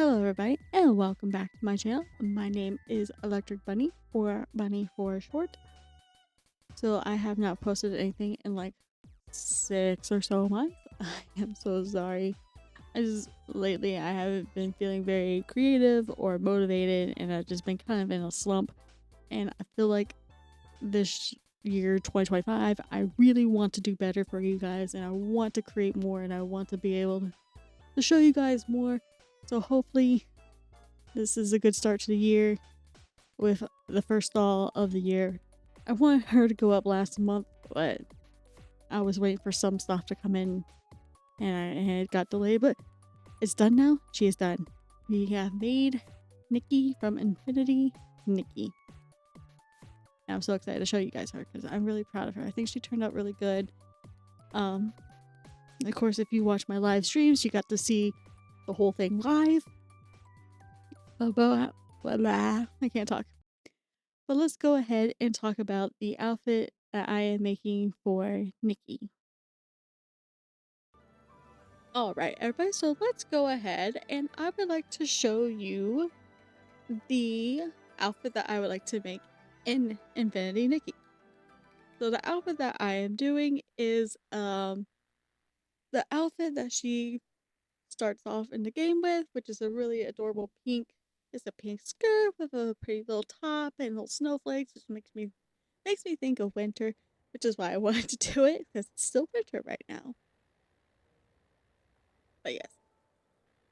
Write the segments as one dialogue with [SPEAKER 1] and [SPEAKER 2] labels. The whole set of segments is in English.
[SPEAKER 1] Hello everybody and welcome back to my channel. My name is Electric Bunny, or Bunny for short. So I have not posted anything in like 6 or so months. I am so sorry. Lately I haven't been feeling very creative or motivated, and I've just been kind of in a slump. And I feel like this year 2025 I really want to do better for you guys, and I want to create more, and I want to be able to show you guys more. So hopefully this is a good start to the year with the first doll of the year. I wanted her to go up last month, but I was waiting for some stuff to come in, and it got delayed, but it's done now. She is done. We have made Nikki from Infinity Nikki. And I'm so excited to show you guys her because I'm really proud of her. I think she turned out really good. Of course, if you watch my live streams, you got to see the whole thing live. I can't talk. But let's go ahead and talk about the outfit that I am making for Nikki. Alright everybody, so let's go ahead and I would like to show you the outfit that I would like to make in Infinity Nikki. So the outfit that I am doing is the outfit that she starts off in the game with, which is a really adorable pink. It's a pink skirt with a pretty little top and little snowflakes, which makes me think of winter, which is why I wanted to do it, because it's still winter right now. But yes,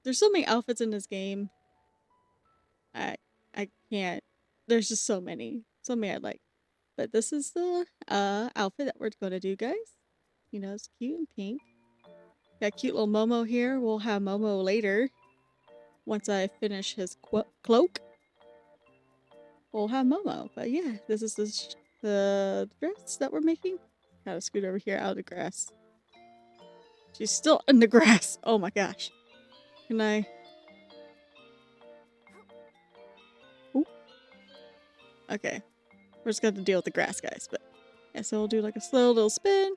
[SPEAKER 1] there's so many outfits in this game. I can't. There's just so many I like. But this is the outfit that we're gonna do, guys. You know, it's cute and pink. Got cute little Momo here. We'll have Momo later. Once I finish his cloak, we'll have Momo. But yeah, this is the dress that we're making. Gotta scoot over here out of the grass. She's still in the grass. Oh my gosh. Can I? Ooh. Okay. We're just gonna have to deal with the grass, guys. But yeah, so we'll do like a slow little spin.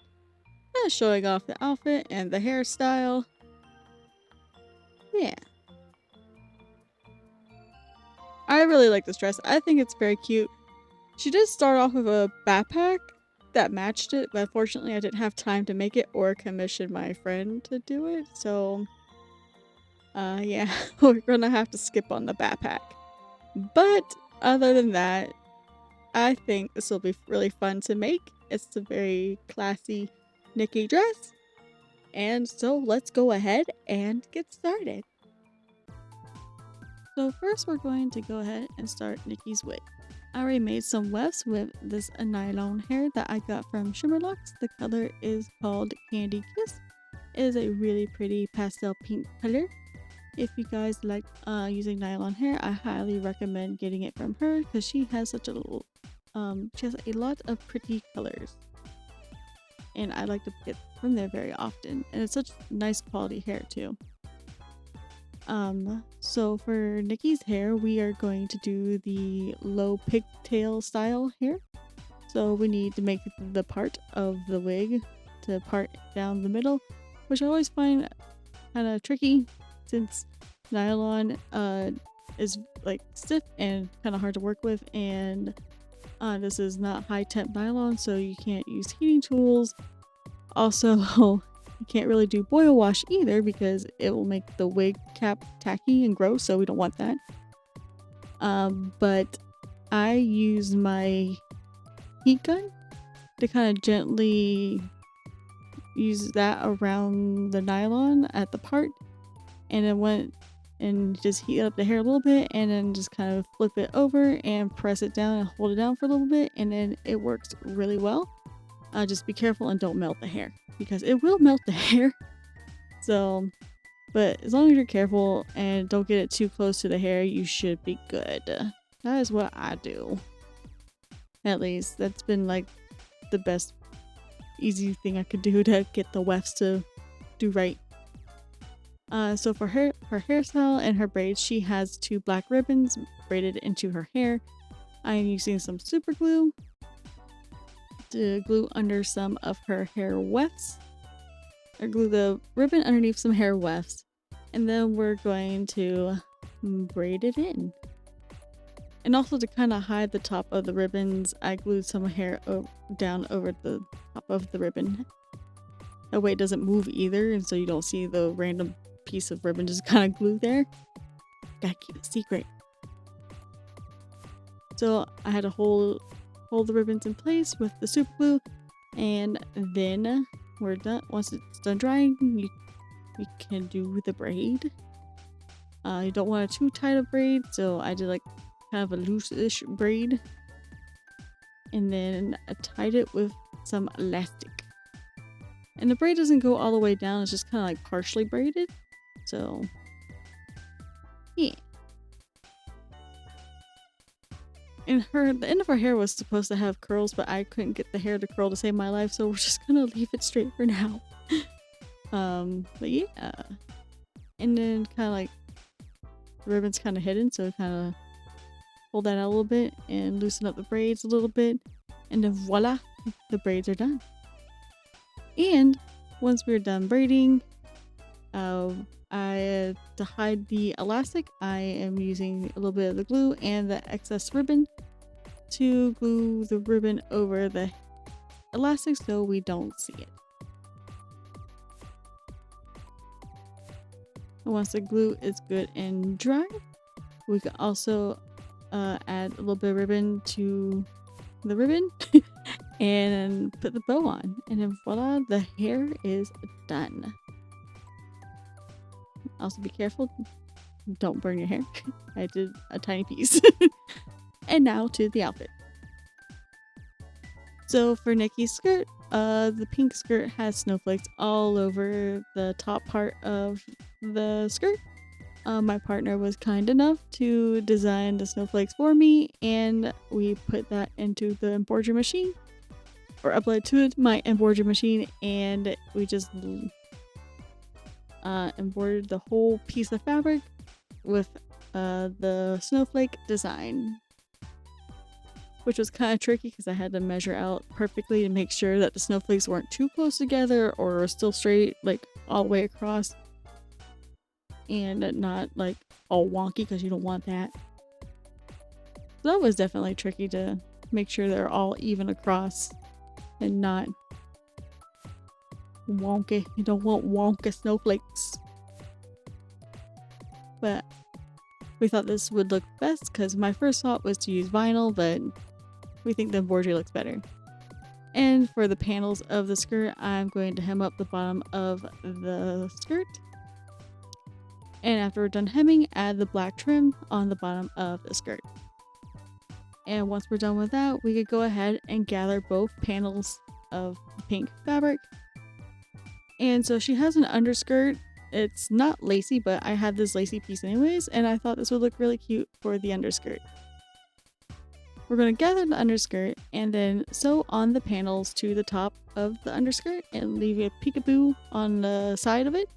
[SPEAKER 1] Showing off the outfit and the hairstyle. Yeah. I really like this dress. I think it's very cute. She did start off with a backpack that matched it, but unfortunately I didn't have time to make it or commission my friend to do it. So, yeah, we're gonna have to skip on the backpack. But other than that, I think this will be really fun to make. It's a very classy Nikki dress. And so let's go ahead and get started. So first we're going to go ahead and start Nikki's wig. I already made some wefts with this nylon hair that I got from Shimmer Locks. The color is called Candy Kiss. It is a really pretty pastel pink color. If you guys like using nylon hair, I highly recommend getting it from her because she has such a little, she has a lot of pretty colors. And I like to get from there very often, and it's such nice quality hair too. So for Nikki's hair, we are going to do the low pigtail style hair. So we need to make the part of the wig to part down the middle, which I always find kind of tricky since nylon is like stiff and kind of hard to work with, and this is not high temp nylon, so you can't use heating tools. Also, you can't really do boil wash either because it will make the wig cap tacky and gross, so we don't want that. But I use my heat gun to kind of gently use that around the nylon at the part, and then went and just heat up the hair a little bit, and then just kind of flip it over and press it down and hold it down for a little bit, and then it works really well. Just be careful and don't melt the hair, because it will melt the hair. So, but as long as you're careful and don't get it too close to the hair, you should be good. That is what I do. At least that's been like the best easy thing I could do to get the wefts to do right. So for her hairstyle and her braids, she has 2 black ribbons braided into her hair. I am using some super glue to glue under some of her hair wefts, or glue the ribbon underneath some hair wefts, and then we're going to braid it in. And also to kind of hide the top of the ribbons, I glued some hair down over the top of the ribbon. That way it doesn't move either, and so you don't see the random piece of ribbon just kind of glued there. Gotta keep it secret. So I had to hold the ribbons in place with the super glue, and then we're done. Once it's done drying, you can do the braid. You don't want too tight a braid, so I did like kind of a loose-ish braid, and then I tied it with some elastic. And the braid doesn't go all the way down, it's just kind of like partially braided. So yeah. And the end of her hair was supposed to have curls, but I couldn't get the hair to curl to save my life, so we're just gonna leave it straight for now. But yeah. And then kind of like the ribbon's kind of hidden, so kind of pull that out a little bit and loosen up the braids a little bit, and then voila, the braids are done. And once we're done braiding, to hide the elastic, I am using a little bit of the glue and the excess ribbon to glue the ribbon over the elastic so we don't see it. And once the glue is good and dry, we can also add a little bit of ribbon to the ribbon and put the bow on, and then voila, the hair is done. Also be careful, don't burn your hair. I did a tiny piece. And now to the outfit. So for Nikki's skirt, the pink skirt has snowflakes all over the top part of the skirt. My partner was kind enough to design the snowflakes for me, and we put that into the embroidery machine, or upload to my embroidery machine, and we just embroidered the whole piece of fabric with the snowflake design, which was kind of tricky because I had to measure out perfectly to make sure that the snowflakes weren't too close together or still straight, like all the way across, and not like all wonky, because you don't want that. So that was definitely tricky to make sure they're all even across and not wonky. You don't want wonky snowflakes. But we thought this would look best because my first thought was to use vinyl, but we think the embroidery looks better. And for the panels of the skirt, I'm going to hem up the bottom of the skirt. And after we're done hemming, add the black trim on the bottom of the skirt. And once we're done with that, we could go ahead and gather both panels of the pink fabric. And so she has an underskirt. It's not lacy, but I had this lacy piece anyways, and I thought this would look really cute for the underskirt. We're going to gather the underskirt and then sew on the panels to the top of the underskirt and leave a peekaboo on the side of it.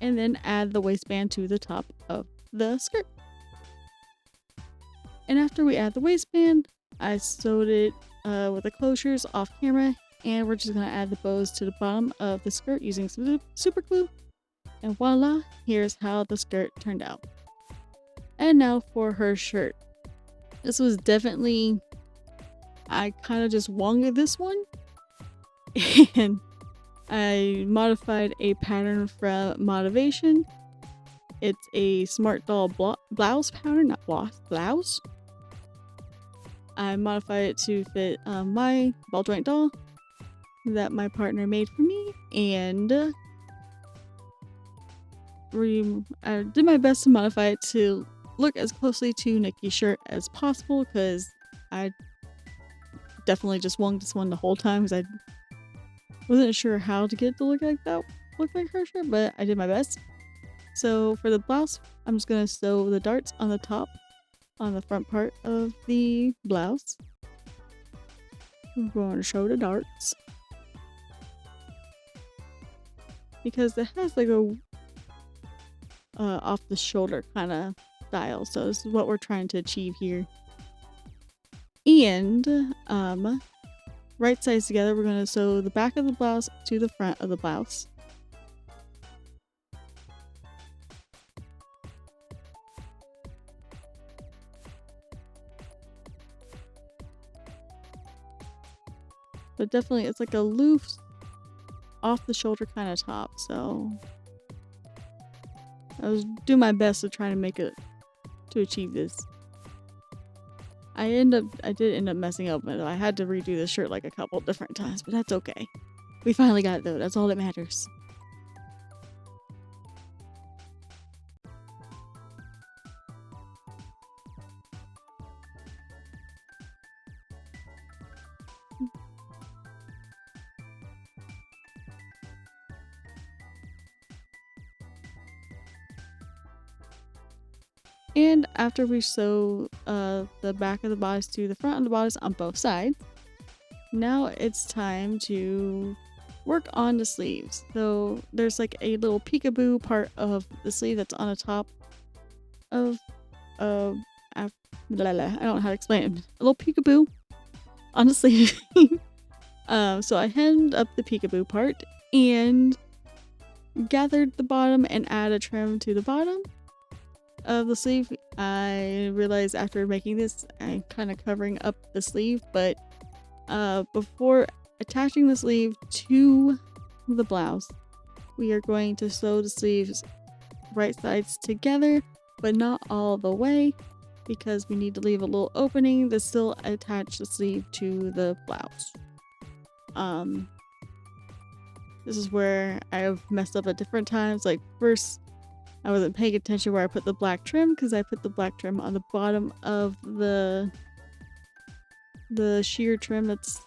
[SPEAKER 1] And then add the waistband to the top of the skirt. And after we add the waistband, I sewed it with the closures off camera, and we're just going to add the bows to the bottom of the skirt using some super glue. And voila, here's how the skirt turned out. And now for her shirt. This was definitely, I kind of just wonged this one. And I modified a pattern from Modavation. It's a smart doll blouse pattern, not blouse. I modified it to fit my ball joint doll that my partner made for me, and I did my best to modify it to look as closely to Nikki's shirt as possible, because I definitely just wonged this one the whole time because I wasn't sure how to get it to look like her shirt, but I did my best. So for the blouse, I'm just going to sew the darts on the top, on the front part of the blouse. I'm going to show the darts, because it has like a off the shoulder kind of style, so this is what we're trying to achieve here. And right sides together, we're going to sew the back of the blouse to the front of the blouse. But definitely it's like a loose off the shoulder kind of top, so I was doing my best to try to make it to achieve this. I did end up messing up, but I had to redo the shirt like a couple different times, but that's okay. We finally got it though, that's all that matters. And after we sew the back of the bodice to the front of the bodice on both sides, now it's time to work on the sleeves. So there's like a little peekaboo part of the sleeve that's on the top of I don't know how to explain it. A little peekaboo on the sleeve. So I hemmed up the peekaboo part and gathered the bottom and add a trim to the bottom of the sleeve. I realized after making this, I'm kind of covering up the sleeve, but before attaching the sleeve to the blouse, we are going to sew the sleeves right sides together, but not all the way, because we need to leave a little opening to still attach the sleeve to the blouse. This is where I've messed up at different times. Like first, I wasn't paying attention where I put the black trim, because I put the black trim on the bottom of the sheer trim that's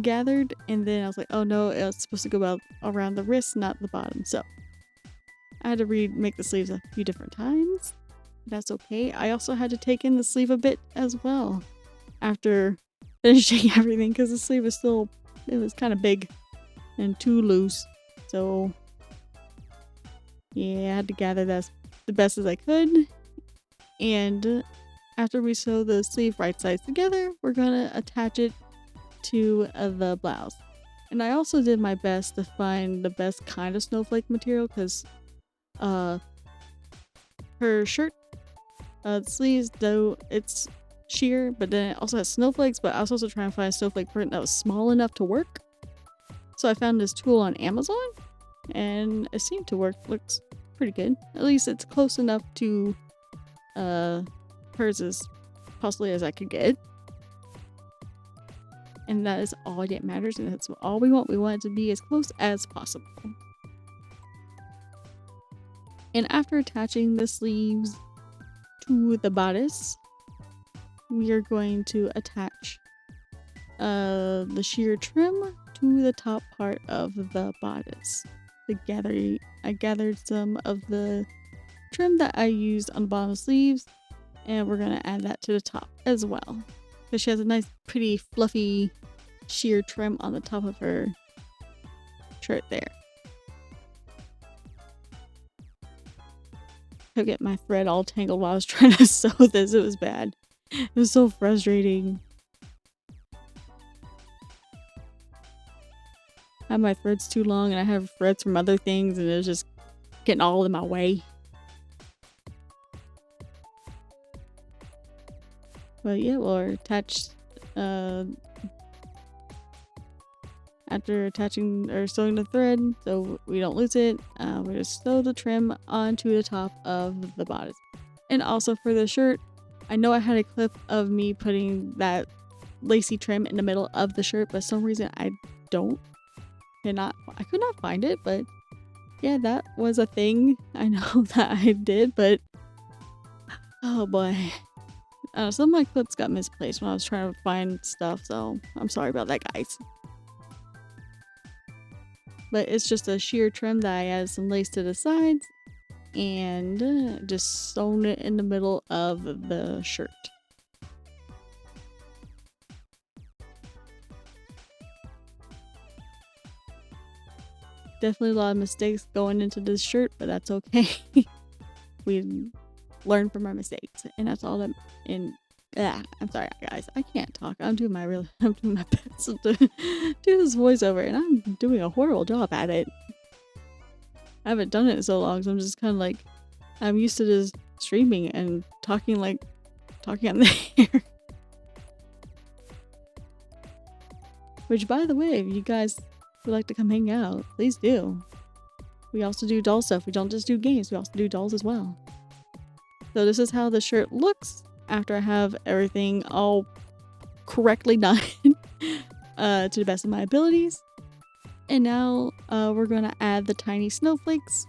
[SPEAKER 1] gathered, and then I was like, oh no, it's supposed to go around the wrist, not the bottom. So I had to remake the sleeves a few different times. That's okay. I also had to take in the sleeve a bit as well after finishing everything, because the sleeve was it was kind of big and too loose. So yeah, I had to gather that the best as I could. And after we sew the sleeve right sides together, we're gonna attach it to the blouse. And I also did my best to find the best kind of snowflake material, because her shirt, the sleeves, though it's sheer, but then it also has snowflakes, but I was also trying to find a snowflake print that was small enough to work. So I found this tool on Amazon, and it seemed to work. Looks pretty good. At least it's close enough to hers as possibly as I could get. And that is all that matters, and that's all we want. We want it to be as close as possible. And after attaching the sleeves to the bodice, we are going to attach the sheer trim to the top part of the bodice. I gathered some of the trim that I used on the bottom of the sleeves, and we're gonna add that to the top as well, because she has a nice pretty fluffy sheer trim on the top of her shirt there. I get my thread all tangled while I was trying to sew this. It was bad. It was so frustrating. I have my threads too long, and I have threads from other things, and it was just getting all in my way. But yeah, we'll attach after attaching or sewing the thread so we don't lose it. We just sew the trim onto the top of the bodice. And also for the shirt, I know I had a clip of me putting that lacy trim in the middle of the shirt, but for some reason I could not find it. But yeah, that was a thing I know that I did, but oh boy. Some of my clips got misplaced when I was trying to find stuff, so I'm sorry about that, guys. But it's just a sheer trim that I added some lace to the sides and just sewn it in the middle of the shirt. Definitely a lot of mistakes going into this shirt, but that's okay. We learn from our mistakes, and that's all that. I'm sorry, guys. I can't talk. I'm doing my best to do this voiceover, and I'm doing a horrible job at it. I haven't done it in so long, so I'm just kind of like, I'm used to just streaming and talking on the air. Which, by the way, if you guys would like to come hang out, please do. We also do doll stuff. We don't just do games, we also do dolls as well. So this is how the shirt looks after I have everything all correctly done to the best of my abilities. And now we're going to add the tiny snowflakes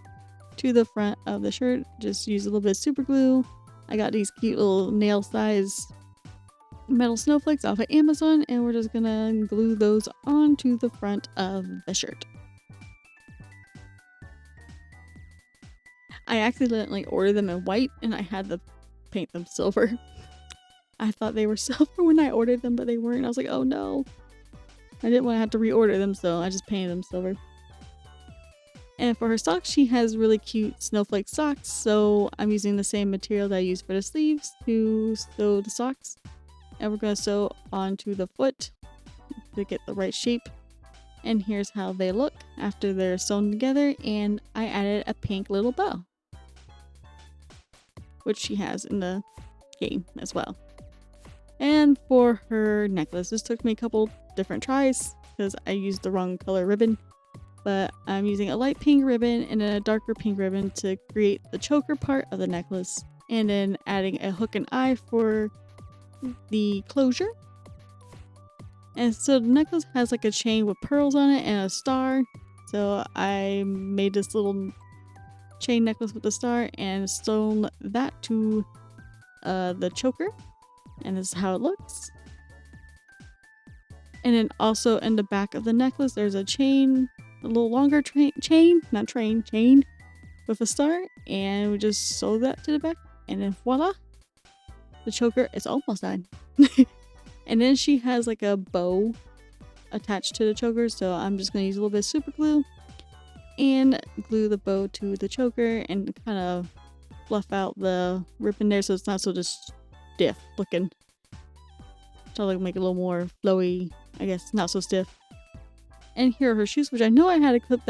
[SPEAKER 1] to the front of the shirt. Just use a little bit of super glue. I got these cute little nail size metal snowflakes off of Amazon, and we're just gonna glue those onto the front of the shirt. I accidentally ordered them in white and I had to paint them silver. I thought they were silver when I ordered them, but they weren't. I was like, oh no. I didn't want to have to reorder them, so I just painted them silver. And for her socks, she has really cute snowflake socks, so I'm using the same material that I used for the sleeves to sew the socks. And we're going to sew onto the foot to get the right shape. And here's how they look after they're sewn together, and I added a pink little bow, which she has in the game as well. And for her necklace, this took me a couple different tries because I used the wrong color ribbon, but I'm using a light pink ribbon and a darker pink ribbon to create the choker part of the necklace, and then adding a hook and eye for the closure. And so the necklace has like a chain with pearls on it and a star, so I made this little chain necklace with the star and sewn that to the choker, and this is how it looks. And then also in the back of the necklace there's a chain, a little longer chain with a star, and we just sew that to the back, and then voila, the choker is almost done. And then she has like a bow attached to the choker, so I'm just going to use a little bit of super glue and glue the bow to the choker and kind of fluff out the ribbon there so it's not so just stiff looking. Try to make it a little more flowy, I guess, not so stiff. And here are her shoes, which I know I had a clip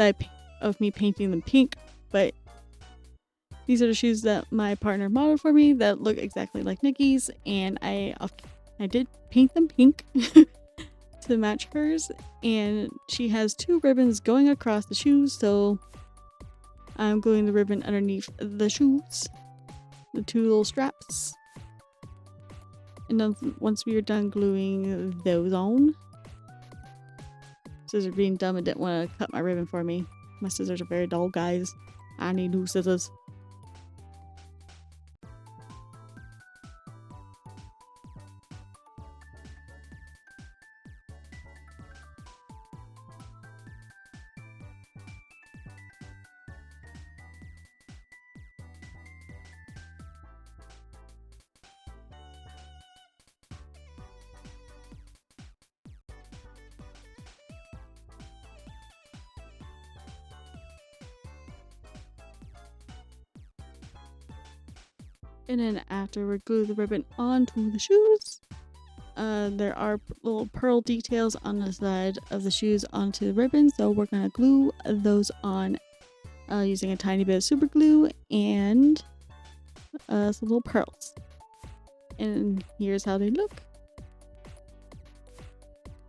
[SPEAKER 1] of me painting them pink, but these are the shoes that my partner modeled for me that look exactly like Nikki's, and I did paint them pink to match hers. And she has two ribbons going across the shoes, so I'm gluing the ribbon underneath the shoes, the two little straps. And then once we are done gluing those on, scissors being dumb and didn't want to cut my ribbon for me. My scissors are very dull, guys. I need new scissors. And then after we glue the ribbon onto the shoes, there are little pearl details on the side of the shoes onto the ribbon, so we're going to glue those on using a tiny bit of super glue and some little pearls. And here's how they look.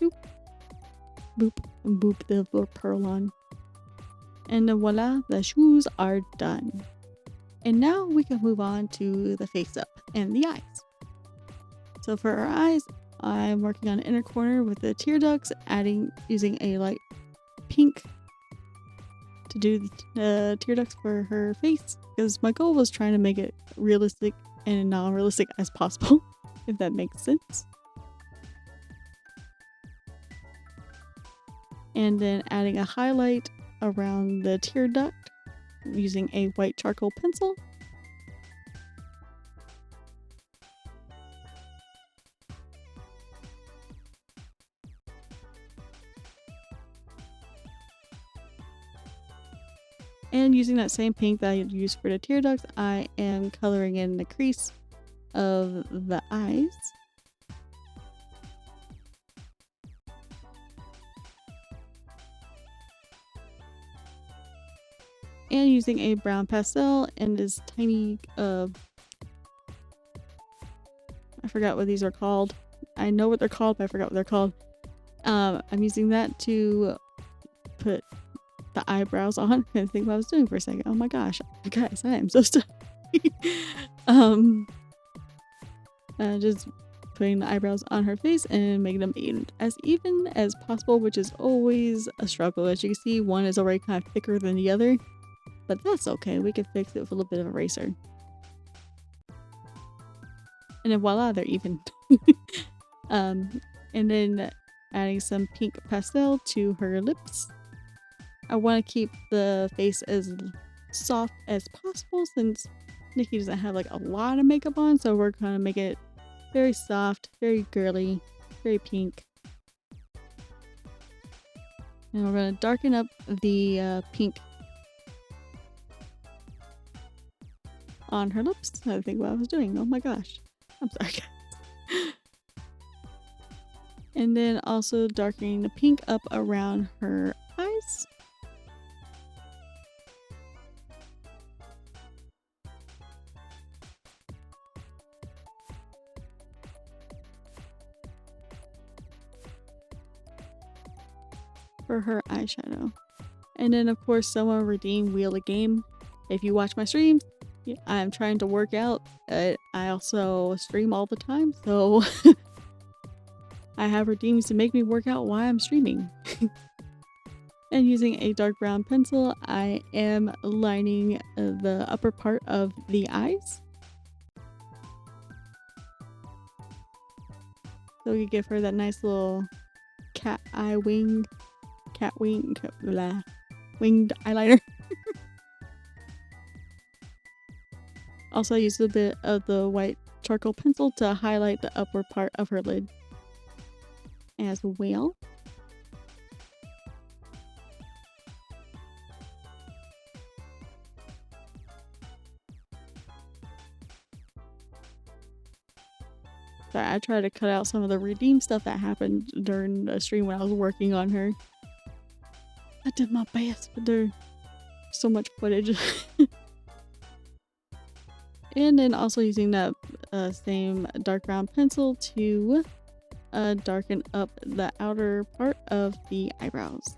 [SPEAKER 1] Boop, boop, and boop the little pearl on. And then voila, the shoes are done. And now we can move on to the face up and the eyes. So for our eyes, I'm working on the inner corner with the tear ducts, using a light pink to do the tear ducts for her face, because my goal was trying to make it realistic and non-realistic as possible, if that makes sense. And then adding a highlight around the tear duct using a white charcoal pencil. And using that same pink that I used for the tear ducts, I am coloring in the crease of the eyes. And using a brown pastel and this tiny, I forgot what these are called. I know what they're called, but I forgot what they're called. I'm using that to put the eyebrows on. I couldn't think what I was doing for a second. Oh my gosh, guys, I am so stuck. Just putting the eyebrows on her face and making them as even as possible, which is always a struggle. As you can see, one is already kind of thicker than the other, but that's okay. We can fix it with a little bit of eraser. And then voila, they're even. And then adding some pink pastel to her lips. I want to keep the face as soft as possible since Nikki doesn't have like a lot of makeup on, so we're gonna make it very soft, very girly, very pink. And we're gonna darken up the pink on her lips. I think what I was doing. Oh my gosh. I'm sorry, guys. And then also darkening the pink up around her eyes. For her eyeshadow. And then of course someone redeemed Wheel of Game. If you watch my streams, I'm trying to work out. I also stream all the time, so I have redeems to make me work out while I'm streaming. And using a dark brown pencil, I am lining the upper part of the eyes. So we give her that nice little winged eyeliner. Also, I used a bit of the white charcoal pencil to highlight the upper part of her lid as well. Sorry, I tried to cut out some of the redeem stuff that happened during the stream when I was working on her. I did my best, but there's so much footage. And then also using that same dark brown pencil to darken up the outer part of the eyebrows.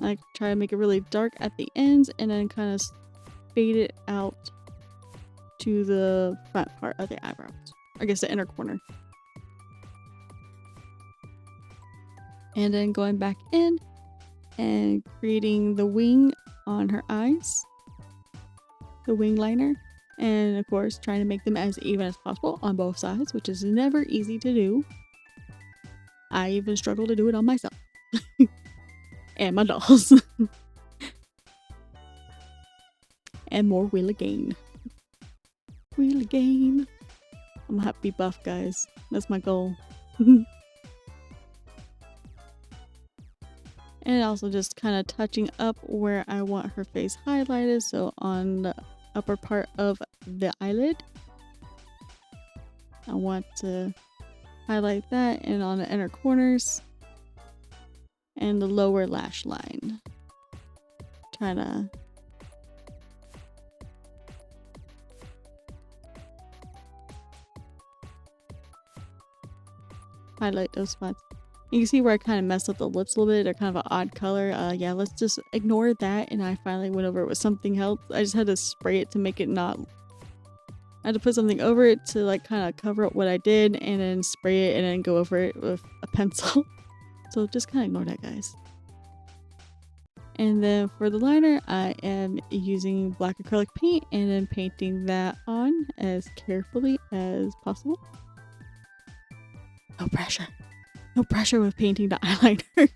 [SPEAKER 1] I try to make it really dark at the ends and then kind of fade it out to the front part of the eyebrows. I guess the inner corner. And then going back in and creating the wing on her eyes. The wing liner. And of course trying to make them as even as possible on both sides, which is never easy to do. I even struggle to do it on myself. And my dolls. And more Wheel of Game. Wheel of Game. I'm gonna have to be buff, guys. That's my goal. And also just kind of touching up where I want her face highlighted. So on the upper part of the eyelid, I want to highlight that, and on the inner corners and the lower lash line. Trying to highlight those spots. You can see where I kind of messed up the lips a little bit. They're kind of an odd color. Yeah, let's just ignore that. And I finally went over it with something else. I just had to spray it to make it not... I had to put something over it to like kind of cover up what I did, and then spray it and then go over it with a pencil. So just kind of ignore that, guys. And then for the liner, I am using black acrylic paint and then painting that on as carefully as possible. No pressure. No pressure with painting the eyeliner.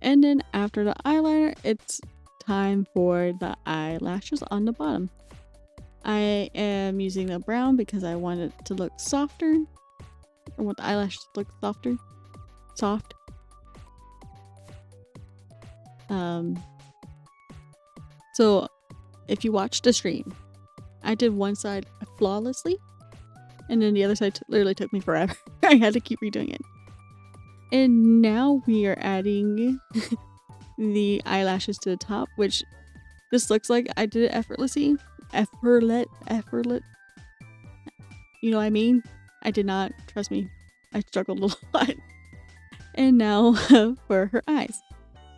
[SPEAKER 1] And then after the eyeliner, it's time for the eyelashes on the bottom. I am using the brown because I want it to look softer. I want the eyelashes to look soft. So if you watched the stream, I did one side flawlessly, and then the other side literally took me forever. I had to keep redoing it. And now we are adding the eyelashes to the top, which this looks like I did it effortlessly. Effortless. You know what I mean? I did not. Trust me. I struggled a lot. And now for her eyes.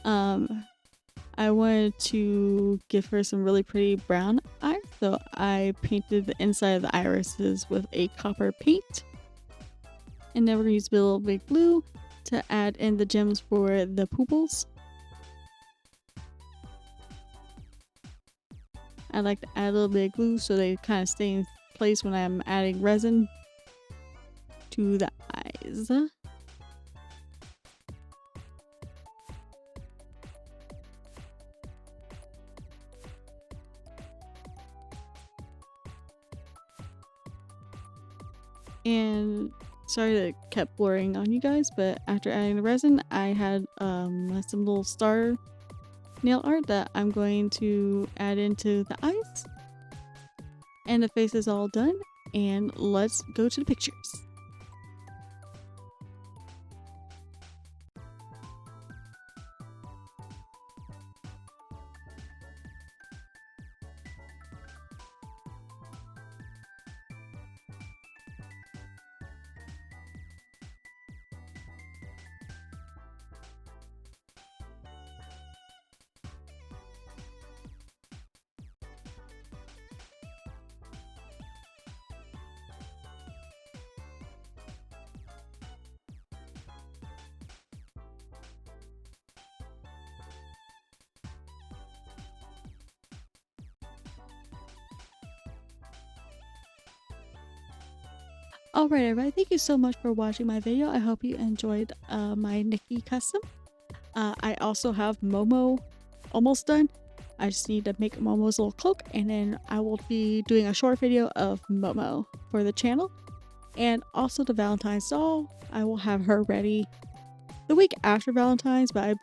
[SPEAKER 1] I wanted to give her some really pretty brown eyes, so I painted the inside of the irises with a copper paint. And then we're going to use a little bit blue to add in the gems for the pupils. I like to add a little bit of glue so they kind of stay in place when I'm adding resin to the eyes. And sorry that it kept blurring on you guys, but after adding the resin, I had some little star nail art that I'm going to add into the eyes. And the face is all done, and let's go to the pictures. Alright everybody, thank you so much for watching my video. I hope you enjoyed my Nikki custom. I also have Momo almost done. I just need to make Momo's little cloak, and then I will be doing a short video of Momo for the channel. And also the Valentine's doll, I will have her ready the week after Valentine's, but I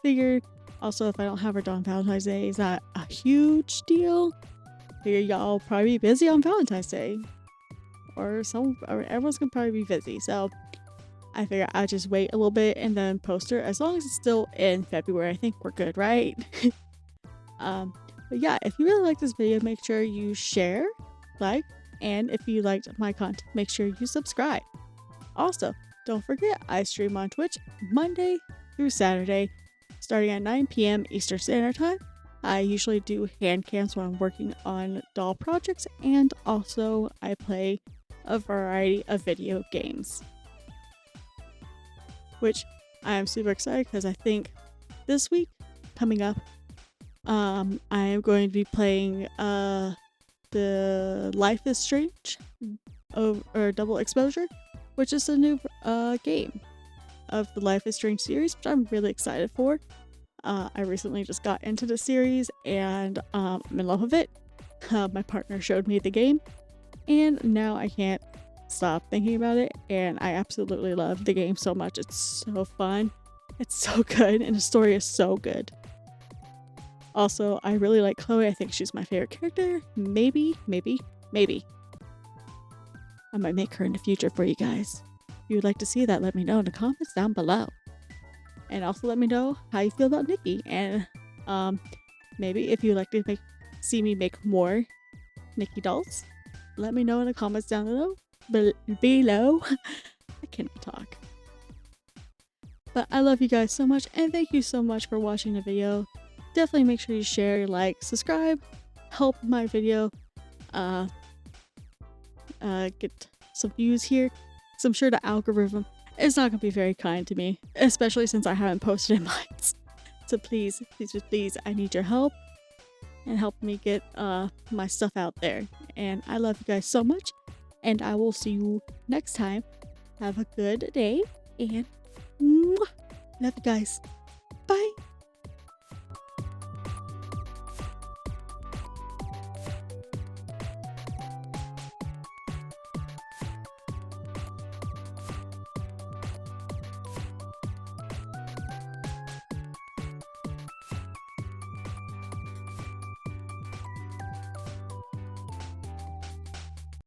[SPEAKER 1] figured also if I don't have her done Valentine's Day, is not a huge deal. I figure y'all probably be busy on Valentine's Day. Or everyone's gonna probably be busy, so I figure I'll just wait a little bit and then post her. As long as it's still in February, I think we're good, right? But yeah, if you really like this video, make sure you share, like, and if you liked my content, make sure you subscribe. Also, don't forget I stream on Twitch Monday through Saturday, starting at 9 p.m. Eastern Standard Time. I usually do hand cams when I'm working on doll projects, and also I play a variety of video games, which I am super excited because I think this week coming up, I am going to be playing the Life is Strange or Double Exposure, which is a new game of the Life is Strange series, which I'm really excited for. I recently just got into the series and I'm in love with it. My partner showed me the game, and now I can't stop thinking about it, and I absolutely love the game so much. It's so fun, it's so good, and the story is so good. Also, I really like Chloe. I think she's my favorite character. Maybe I might make her in the future for you guys. If you would like to see that, let me know in the comments down below. And also let me know how you feel about Nikki, and maybe if you'd like to see me make more Nikki dolls, let me know in the comments down below. I cannot talk. But I love you guys so much, and thank you so much for watching the video. Definitely make sure you share, like, subscribe, help my video get some views here, because I'm sure the algorithm is not going to be very kind to me, especially since I haven't posted in months. So please, I need your help and help me get my stuff out there. And I love you guys so much, and I will see you next time. Have a good day, and love you guys.